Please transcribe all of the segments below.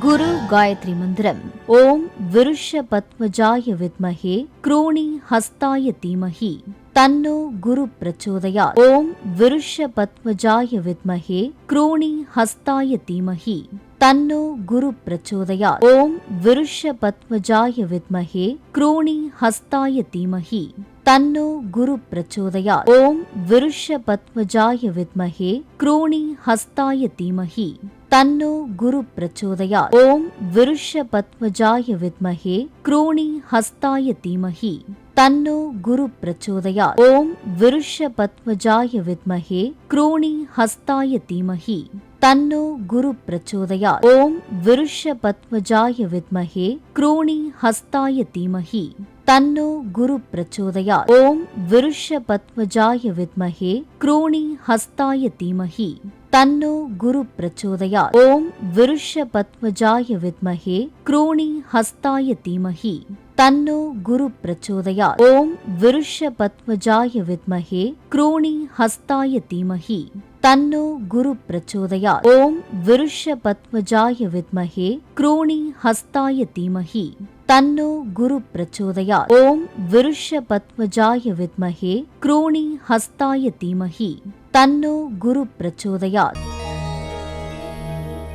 गुरु गायत्री मंत्रम्। ओम विरुष्यपत्वजाय विद्महे क्रोणी हस्ताय धीमहि तन्नो गुरु प्रचोदयात्। ओम विरुष्यपत्वजाय विद्महे क्रोणी हस्ताय धीमहि तन्नो गुरु प्रचोदयात्। ओम विरुष्यपत्वजाय विद्महे क्रोणी हस्ताय धीमहि तन्नो गुरु प्रचोदयात्। ओम विरुष्यपत्वजाय विद्महे क्रोणी हस्ताय धीमहि तन्नो गुरु प्रचोदयात्। ओम विरुष्यपत्वजाय विद्महे क्रोणी हस्ताय धीमहि तन्नो गुरु प्रचोदयात्। ओम विरुष्यपत्वजाय विद्महे क्रोणी हस्ताय धीमहि तन्नो गुरु प्रचोदयात्। ओम विरुष्यपत्वजाय विद्महे क्रोणी हस्ताय धीमहि तन्नो गुरु प्रचोदयात्। ओम विरुष्यपत्वजाय विद्महे क्रोणी हस्ताय धीमहि तन्नो गुरु प्रचोदयात्। ओम विरुष्यपत्वजाय विद्महे क्रोणी हस्ताय धीमहि तन्नो गुरु प्रचोदयात्। ओम विरुष्यपत्वजाय विद्महे क्रोणी हस्ताय धीमहि तन्नो गुरु प्रचोदयात्। ओम विरुष्यपत्वजाय विद्महे क्रोणी हस्ताय धीमहि तन्नो गुरु प्रचोदयात्। ओम विरुष्यपत्वजाय विद्महे क्रोणी हस्ताय धीमहि तन्नो गुरु प्रचोदयात्।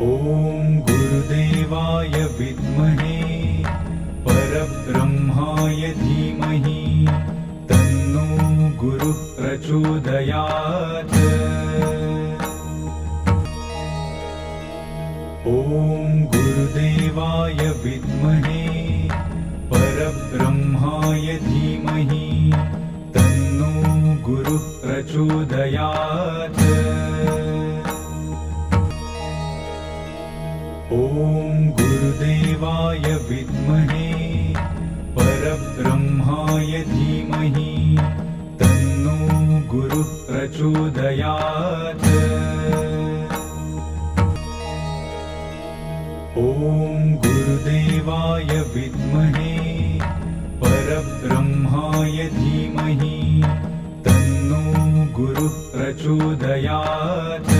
ओम गुरुदेवाय विद्महे परब्रह्माय धीमहि तन्नो गुरु प्रचोदयात्। ओम गुरुदेवाय विद्महे परब्रह्माय धीमहि तन्नो गुरु प्रचोदयात्। ओम गुरुदेवाय विद्महे परब्रह्माय धीमहि तन्नो गुरु प्रचोदयात्। ओम गुरुदेवाय विद्महे परब्रह्माय धीमहि तन्नो गुरु प्रचोदयात्।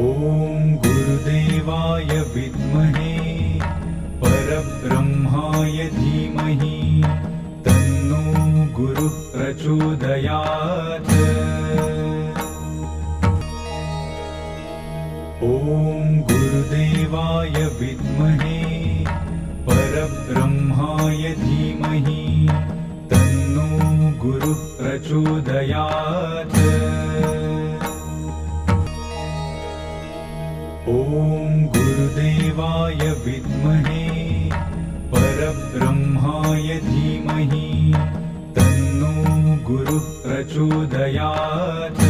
ओम गुरुदेवाय विद्महे परब्रह्माय धीमहि तन्नो गुरु प्रचोदयात्। ओम गुरुदेवाय विद्महे परब्रह्माय धीमहि तन्नो गुरु प्रचोदयात्। ओम गुरुदेवाय विद्महे परब्रह्माय धीमहि तन्नो गुरु प्रचोदयात्।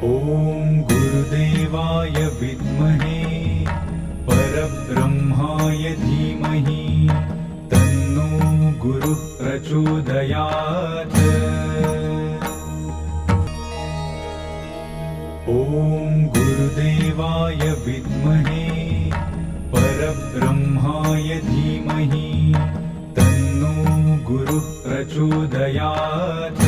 ओम गुरुदेवाय विद्महे परब्रह्माय धीमहि तन्नो गुरु प्रचोदयात्। ओम गुरुदेवाय विद्महे परब्रह्माय धीमहि तन्नो गुरु प्रचोदयात्।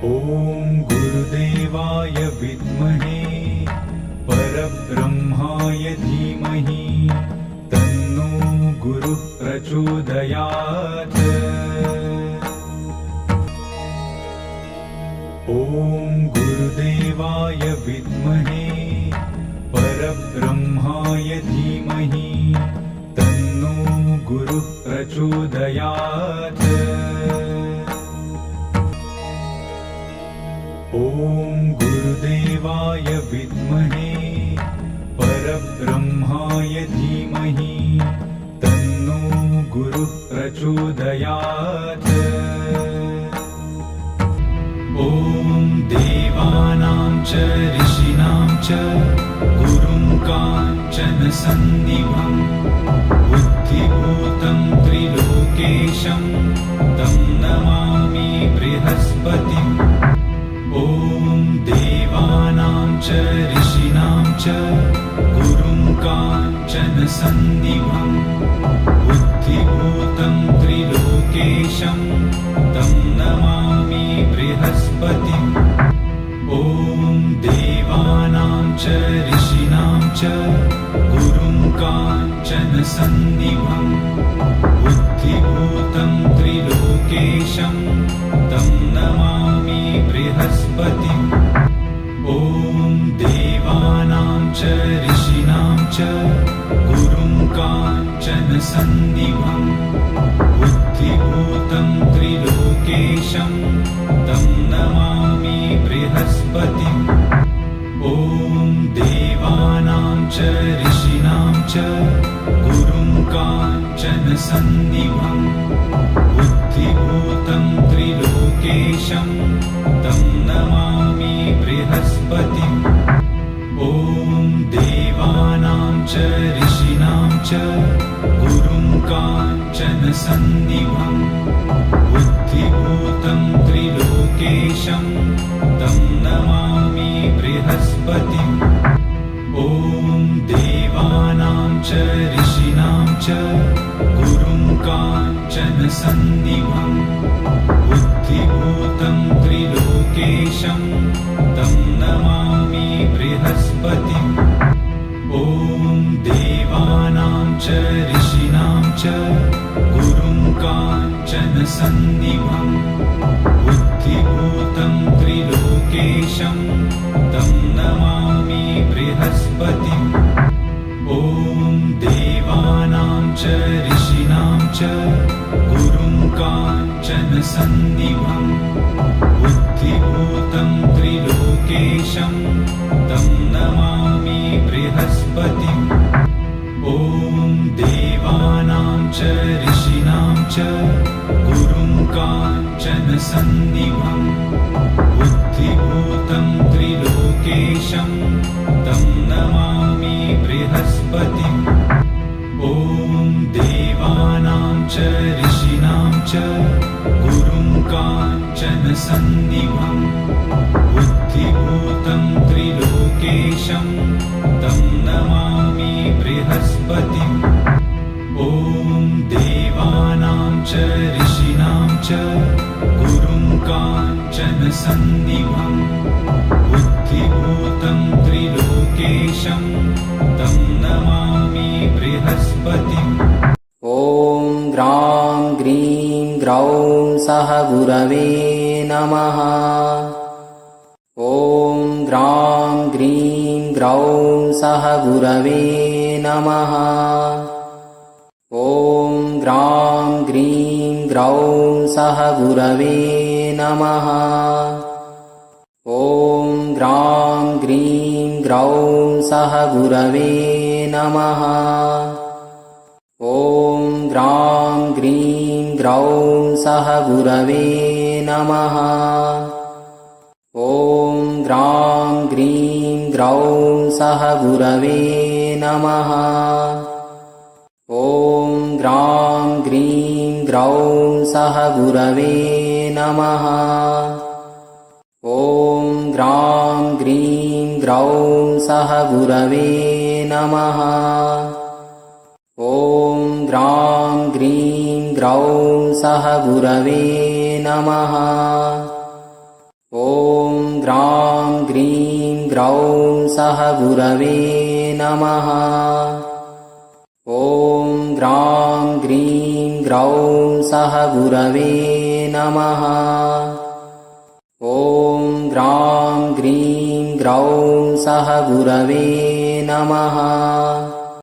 ओम गुरुदेवाय विद्महे परब्रह्माय धीमहि तन्नो गुरु प्रचोदयात्। ओम गुरुदेवाय विद्महे परब्रह्माय धीमहि तन्नो गुरु प्रचोदयात्। ओम गुरुदेवाय विद्महे परब्रह्माय धीमहि तन्नो गुरु प्रचोदयात्। ओम देवानां च ऋषीणां च गुरुं काञ्चन सन्निभं बुद्धिभूतं त्रिलोकेशं तं नमामि बृहस्पतिम्। ओम देवानां च ऋषीणां च गुरुं काञ्चन सन्निभं बुद्धिभूतं त्रिलोकेशं नमामि बृहस्पतिम् ॐ देवानां च ऋषीणां च गुरुं काञ्चनसन्निभम् बुद्धिभूतं त्रिलोकेशं तं नमामि बृहस्पतिम् ॐ देवानां च ऋषीणां च गुरुं काञ्चनसन्निभम् बुद्धिभूतं त्रिलोकेशं तं नमामि बृहस्पतिम् ॐ देवानां च ऋषीणां च गुरुं काञ्चनसन्निभम् बुद्धिभूतं त्रिलोकेशं तं नमामि बृहस्पतिम् ॐ देवानां च ऋषीणां च गुरुं काञ्चनसन्निभम् बुद्धिभूतं त्रिलोकेशं तं नमामि बृहस्पतिम् ॐ देवानां च ऋषीणां च गुरुं काञ्चनसन्निभम् बुद्धिभूतं त्रिलोकेशं तं नमामि बृहस्पतिम् ॐ देवानां च ऋषीणां च गुरुं काञ्चनसन्निभम् बुद्धिभूतं त्रिलोकेशं तं नमामि बृहस्पतिम् ॐ देवानां च ऋषीणां च गुरुं काञ्चनसन्निभम् बुद्धिभूतं त्रिलोकेशं तं नमामि बृहस्पतिम् ॐ देवानां च ऋषीणां च गुरुं काञ्चनसन्निभम् बुद्धिभूतं त्रिलोकेशं तं नमामि बृहस्पतिम् ॐ देवानां च ऋषीणां च गुरुं काञ्चनसन्निभम् बुद्धिभूतं त्रिलोकेशं तं नमामि बृहस्पतिम् ॐ देवानां च ऋषीणां च गुरुं काञ्चनसन्निभम् बुद्धिभूतं त्रिलोकेशं तं नमामि बृहस्पतिम् ॐ ग्रां ग्रीं ग्रौं सः गुरवे नमः ॐ ग्रां ग्रीं ग्रौं सः गुरवे नमः ॐ ग्रां ग्रीं ग्रौं सः गुरवे नमः ॐ ग्रां ग्रीं ग्रौं सः गुरवे नमः ॐ ग्रां ग्रीं ग्रौं सः गुरवे नमः ॐ ग्रां ग्रीं ग्रौं सः गुरवे नमः ॐ ग्रां ग्रीं ग्रौं सः गुरवे नमः ॐ ग्रां ग्रीं ग्रौं सः गुरवे नमः ॐ ग्रां ग्रीं ग्रौं सः गुरवे नमः ॐ ग्रां ग्रीं ग्रौं सः गुरवे नमः ॐ ग्रां ग्रीं ग्रौं सः गुरवे नमः ॐ ग्रां ग्रीं ग्रौं सः गुरवे नमः